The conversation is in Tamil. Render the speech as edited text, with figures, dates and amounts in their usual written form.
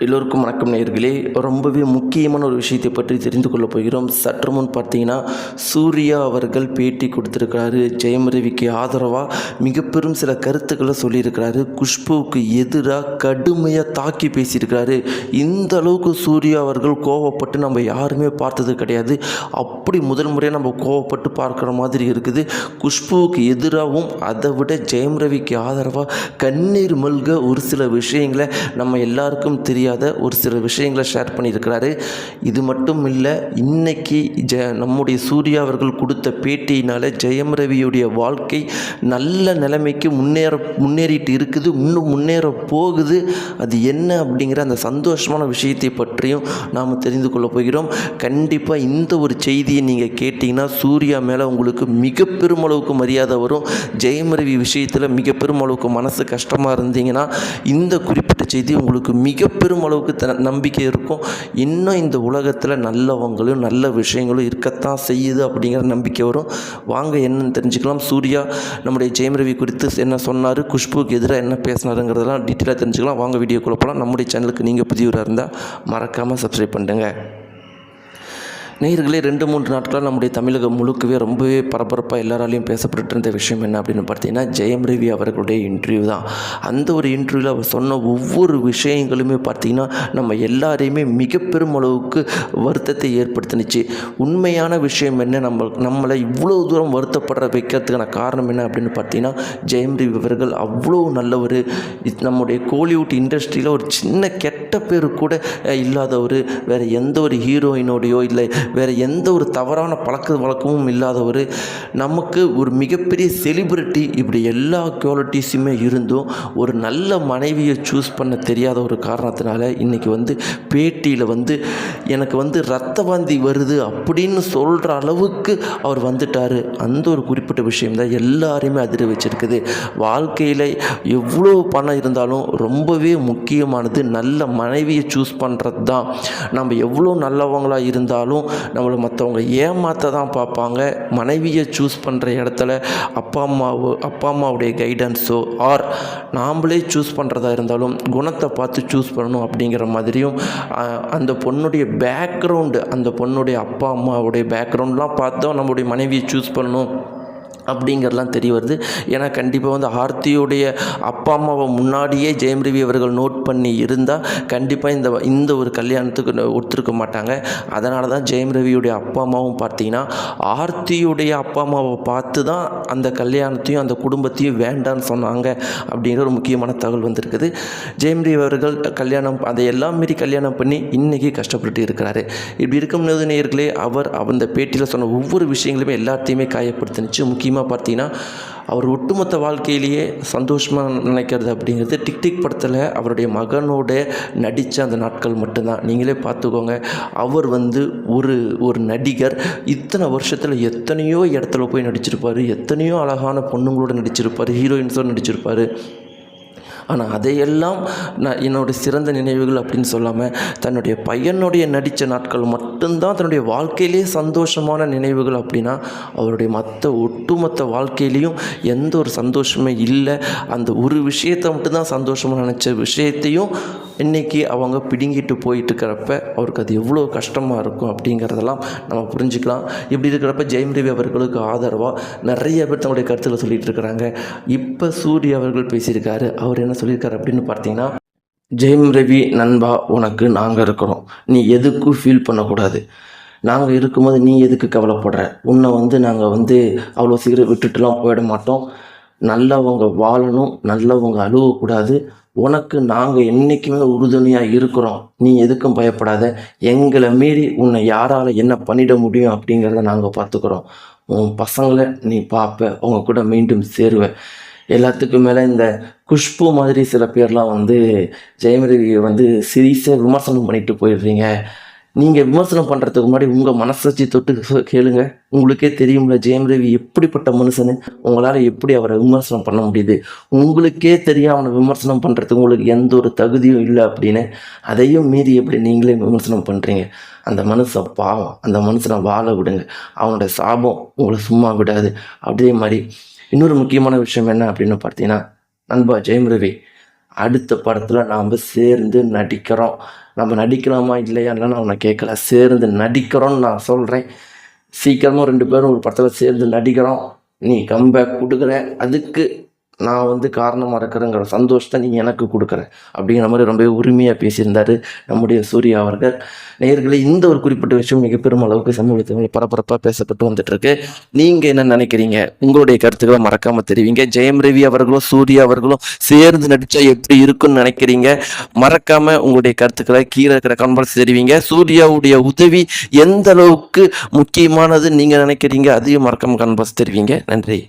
எல்லோருக்கும் வணக்கம் நேயர்களே. ரொம்பவே முக்கியமான ஒரு விஷயத்தை பற்றி தெரிந்து கொள்ளப் போகிறோம். சற்று முன் பார்த்தீங்கன்னா சூர்யா அவர்கள் பேட்டி கொடுத்துருக்கிறாரு. ஜெயம் ரவிக்கு ஆதரவாக மிக பெரும் சில கருத்துக்களை சொல்லியிருக்கிறாரு. குஷ்புவுக்கு எதிராக கடுமையாக தாக்கி பேசியிருக்கிறாரு. இந்த அளவுக்கு சூர்யா அவர்கள் கோவப்பட்டு நம்ம யாருமே பார்த்தது கிடையாது. அப்படி முதல் முறையாக நம்ம கோவப்பட்டு பார்க்குற மாதிரி இருக்குது. குஷ்புவுக்கு எதிராகவும் அதை விட ஜெயம் ரவிக்கு ஆதரவாக கண்ணீர் மல்க ஒரு சில விஷயங்களை நம்ம எல்லாருக்கும் தெரியாத ஒரு சில விஷயங்களை ஷேர் பண்ணியிருக்கிறாரு. இது மட்டும் இல்லை, இன்னைக்கு நம்முடைய சூர்யா அவர்கள் கொடுத்த பேட்டியினால் ஜெயம் ரவியுடைய வாழ்க்கை நல்ல நிலைமைக்கு முன்னேறிட்டு இருக்குது, இன்னும் முன்னேற போகுது. அது என்ன அப்படிங்கிற அந்த சந்தோஷமான விஷயத்தை பற்றியும் நாம் தெரிந்து கொள்ள போகிறோம். கண்டிப்பாக இந்த ஒரு செய்தியை நீங்கள் கேட்டிங்கன்னா சூர்யா மேலே உங்களுக்கு மிக பெருமளவுக்கு மரியாதை வரும். ஜெயம் ரவி விஷயத்தில் மிக பெருமளவுக்கு மனசு கஷ்டமாக இருந்தீங்கன்னா இந்த குறிப்பிட்ட செய்தி உங்களுக்கு மிக பெருமளவுக்கு நம்பிக்கை இருக்கும். இன்னும் இந்த உலகத்தில் நல்லவங்களும் நல்ல விஷயங்களும் இருக்கத்தான் செய்யுது அப்படிங்கிற நம்பிக்கை வரும். வாங்க என்னன்னு தெரிஞ்சுக்கலாம். சூர்யா நம்முடைய ஜெயம் ரவி குறித்து என்ன சொன்னார், குஷ்புக்கு எதிராக என்ன பேசினாருங்கிறதெல்லாம் டீட்டெயிலாக தெரிஞ்சுக்கலாம். வாங்க வீடியோக்குள்ளே போகலாம். நம்முடைய சேனலுக்கு நீங்கள் புதியவராக இருந்தால் மறக்காமல் சப்ஸ்கிரைப் பண்ணுங்க. நேயர்களே, 2-3 நாட்களாக நம்முடைய தமிழகம் முழுக்கவே ரொம்பவே பரபரப்பாக எல்லாராலையும் பேசப்பட்டு இருந்த விஷயம் என்ன அப்படின்னு பார்த்தீங்கன்னா ஜெயம் ரவி அவர்களுடைய இன்டர்வியூ தான். அந்த ஒரு இன்டர்வியூவில் அவர் சொன்ன ஒவ்வொரு விஷயங்களுமே பார்த்திங்கன்னா நம்ம எல்லாரையுமே மிக பெருமளவுக்கு வருத்தத்தை ஏற்படுத்தினுச்சு. உண்மையான விஷயம் என்ன, நம்மளை இவ்வளோ தூரம் வருத்தப்படுற வைக்கிறதுக்கான காரணம் என்ன அப்படின்னு பார்த்தீங்கன்னா ஜெயம் ரவி அவர்கள் அவ்வளோ நல்லவர். நம்முடைய கோலிவுட் இண்டஸ்ட்ரியில் ஒரு சின்ன கெட்ட பேர் கூட இல்லாதவர், வேறு எந்த ஒரு ஹீரோயினோடையோ இல்லை வேறு எந்த ஒரு தவறான பழக்க வழக்கமும் இல்லாதவர், நமக்கு ஒரு மிகப்பெரிய செலிபிரிட்டி, இப்படி எல்லா குவாலிட்டிஸுமே இருந்தும் ஒரு நல்ல மனைவியை சூஸ் பண்ண தெரியாத ஒரு காரணத்தினால இன்றைக்கி பேட்டியில் எனக்கு ரத்த வாந்தி வருது அப்படின்னு சொல்கிற அளவுக்கு அவர் வந்துட்டார். அந்த ஒரு குறிப்பிட்ட விஷயம்தான் எல்லாரையுமே அதிர வச்சுருக்குது. வாழ்க்கையில் எவ்வளோ பணம் இருந்தாலும் ரொம்பவே முக்கியமானது நல்ல மனைவியை சூஸ் பண்ணுறது தான். நம்ம எவ்வளோ நல்லவங்களாக இருந்தாலும் நம்மளை மற்றவங்க ஏமாற்ற தான் பார்ப்பாங்க. மனைவியை சூஸ் பண்ணுற இடத்துல அப்பா அம்மாவுடைய கைடன்ஸோ ஆர் நாம்ளே சூஸ் பண்ணுறதா இருந்தாலும் குணத்தை பார்த்து சூஸ் பண்ணணும் அப்படிங்கிற மாதிரியும் அந்த பொண்ணுடைய பேக்ரவுண்டு, அந்த பொண்ணுடைய அப்பா அம்மாவுடைய பேக்ரவுண்ட்லாம் பார்த்தோம் நம்மளுடைய மனைவியை சூஸ் பண்ணணும் அப்படிங்கிறலாம் தெரிய வருது. ஏன்னா கண்டிப்பாக ஆர்த்தியுடைய அப்பா அம்மாவை முன்னாடியே ஜெயம் ரவி அவர்கள் நோட் பண்ணி இருந்தால் கண்டிப்பாக இந்த ஒரு கல்யாணத்துக்கு ஒத்துருக்க மாட்டாங்க. அதனால தான் ஜெயம் ரவியுடைய அப்பா அம்மாவும் பார்த்தீங்கன்னா ஆர்த்தியுடைய அப்பா அம்மாவை பார்த்து தான் அந்த கல்யாணத்தையும் அந்த குடும்பத்தையும் வேண்டான்னு சொன்னாங்க அப்படிங்கிற ஒரு முக்கியமான தகவல் வந்திருக்குது. ஜெயம் ரவி அவர்கள் அதையெல்லாம் மீறி கல்யாணம் பண்ணி இன்றைக்கி கஷ்டப்பட்டு இருக்கிறாரு. இப்படி இருக்கும்போது நேயர்களே, அவர் அந்த பேட்டியில் சொன்ன ஒவ்வொரு விஷயங்களுமே எல்லாத்தையுமே காயப்படுத்தினுச்சு. முக்கியமாக பார்த்தீங்கன்னா அவர் ஒட்டுமொத்த வாழ்க்கையிலேயே சந்தோஷமாக நினைக்கிறது அப்படிங்கிறது டிக் டிக் படத்தில் அவருடைய மகனோட நடித்த அந்த நாட்கள் மட்டும்தான். நீங்களே பார்த்துக்கோங்க, அவர் ஒரு நடிகர் இத்தனை வருஷத்தில் எத்தனையோ இடத்துல போய் நடிச்சிருப்பார், எத்தனையோ அழகான பொண்ணுங்களோட நடிச்சிருப்பார், ஹீரோயின்ஸோடு நடிச்சிருப்பார். ஆனால் அதையெல்லாம் என்னுடைய சிறந்த நினைவுகள் அப்படின்னு சொல்லாமல் தன்னுடைய பையனுடைய நடித்த நாட்கள் மட்டும்தான் தன்னுடைய வாழ்க்கையிலே சந்தோஷமான நினைவுகள் அப்படின்னா அவருடைய ஒட்டுமொத்த வாழ்க்கையிலையும் எந்த ஒரு சந்தோஷமே இல்லை. அந்த ஒரு விஷயத்தை மட்டும்தான் சந்தோஷமாக நினச்ச விஷயத்தையும் இன்றைக்கி அவங்க பிடுங்கிட்டு போயிட்டு இருக்கிறப்ப அவருக்கு அது எவ்வளோ கஷ்டமாக இருக்கும் அப்படிங்கிறதெல்லாம் நம்ம புரிஞ்சுக்கலாம். இப்படி இருக்கிறப்ப ஜெயம் ரவி அவர்களுக்கு ஆதரவாக நிறைய பேர் தங்களுடைய கருத்தில் சொல்லிகிட்டு இருக்கிறாங்க. இப்போ சூர்யா அவர்கள் பேசியிருக்காரு. அவர் என்ன சொல்லியிருக்காரு அப்படின்னு பார்த்தீங்கன்னா, ஜெயம் ரவி நண்பா, உனக்கு நாங்கள் இருக்கிறோம், நீ எதுக்கும் ஃபீல் பண்ணக்கூடாது. நாங்கள் இருக்கும்போது நீ எதுக்கு கவலைப்படுற? உன்னை நாங்கள் அவ்வளோ சீக்கிரம் விட்டுட்டுலாம் போயிட மாட்டோம். நல்லவங்க வாழணும், நல்லவங்க அழுவக்கூடாது. உனக்கு நாங்கள் என்றைக்குமே உறுதுணையாக இருக்கிறோம், நீ எதுக்கும் பயப்படாத. எங்களை மீறி உன்னை யாரால் என்ன பண்ணிட முடியும் அப்படிங்கிறத நாங்கள் பார்த்துக்குறோம். உன் பசங்களை நீ பார்ப்ப, அவங்க கூட மீண்டும் சேருவ. எல்லாத்துக்கும் மேலே இந்த குஷ்பு மாதிரி சில பேர்லாம் ஜெயம் ரவி சீரியஸாக விமர்சனம் பண்ணிட்டு போயிடுறீங்க. நீங்கள் விமர்சனம் பண்ணுறதுக்கு முன்னாடி உங்கள் மனசாட்சி தொட்டு கேளுங்க. உங்களுக்கே தெரியும்ல ஜெயம் ரவி எப்படிப்பட்ட மனுஷன்னு. உங்களால் எப்படி அவரை விமர்சனம் பண்ண முடியுது? உங்களுக்கே தெரியும் அவனை விமர்சனம் பண்ணுறதுக்கு உங்களுக்கு எந்த ஒரு தகுதியும் இல்லை அப்படின்னு. அதையும் மீறி எப்படி நீங்களே விமர்சனம் பண்ணுறீங்க? அந்த மனுஷன் பாவம், அந்த மனுஷனை வாழ விடுங்க. அவனோட சாபம் உங்களை சும்மா விடாது. அதே மாதிரி இன்னொரு முக்கியமான விஷயம் என்ன அப்படின்னு பார்த்தீங்கன்னா, நண்பா ஜெயம் ரவி, அடுத்த படத்தில் நாம் சேர்ந்து நடிக்கிறோம். நம்ம நடிக்கலாமா இல்லையான்னு நான் உன்னை கேட்கல, சேர்ந்து நடிக்கிறோன்னு நான் சொல்கிறேன். சீக்கிரமாக 2 பேரும் ஒரு படத்தில் சேர்ந்து நடிக்கிறோம். நீ கம்பேக் கொடுக்குற, அதுக்கு நான் காரணமாக இருக்கிறேங்கிற சந்தோஷத்தை நீ எனக்கு கொடுக்குற அப்படிங்கிற மாதிரி ரொம்ப உரிமையாக பேசியிருந்தார் நம்முடைய சூர்யா அவர்கள். நேயர்களே, இந்த ஒரு குறிப்பிட்ட விஷயம் மிக பெரும் அளவுக்கு சமூகத்தில் பரபரப்பாக பேசப்பட்டு வந்துட்டுருக்கு. நீங்கள் என்ன நினைக்கிறீங்க? உங்களுடைய கருத்துக்களை மறக்காமல் தெரிவிங்க. ஜெயம் ரவி அவர்களும் சூர்யா அவர்களும் சேர்ந்து நடித்தா எப்படி இருக்குன்னு நினைக்கிறீங்க? மறக்காமல் உங்களுடைய கருத்துக்களை கீழே இருக்கிற கமெண்ட்ஸ் தெரிவிங்க. சூர்யாவுடைய உதவி எந்த அளவுக்கு முக்கியமானது நீங்கள் நினைக்கிறீங்க? அதையும் மறக்காமல் கமெண்ட்ஸ் தெரிவிங்க. நன்றி.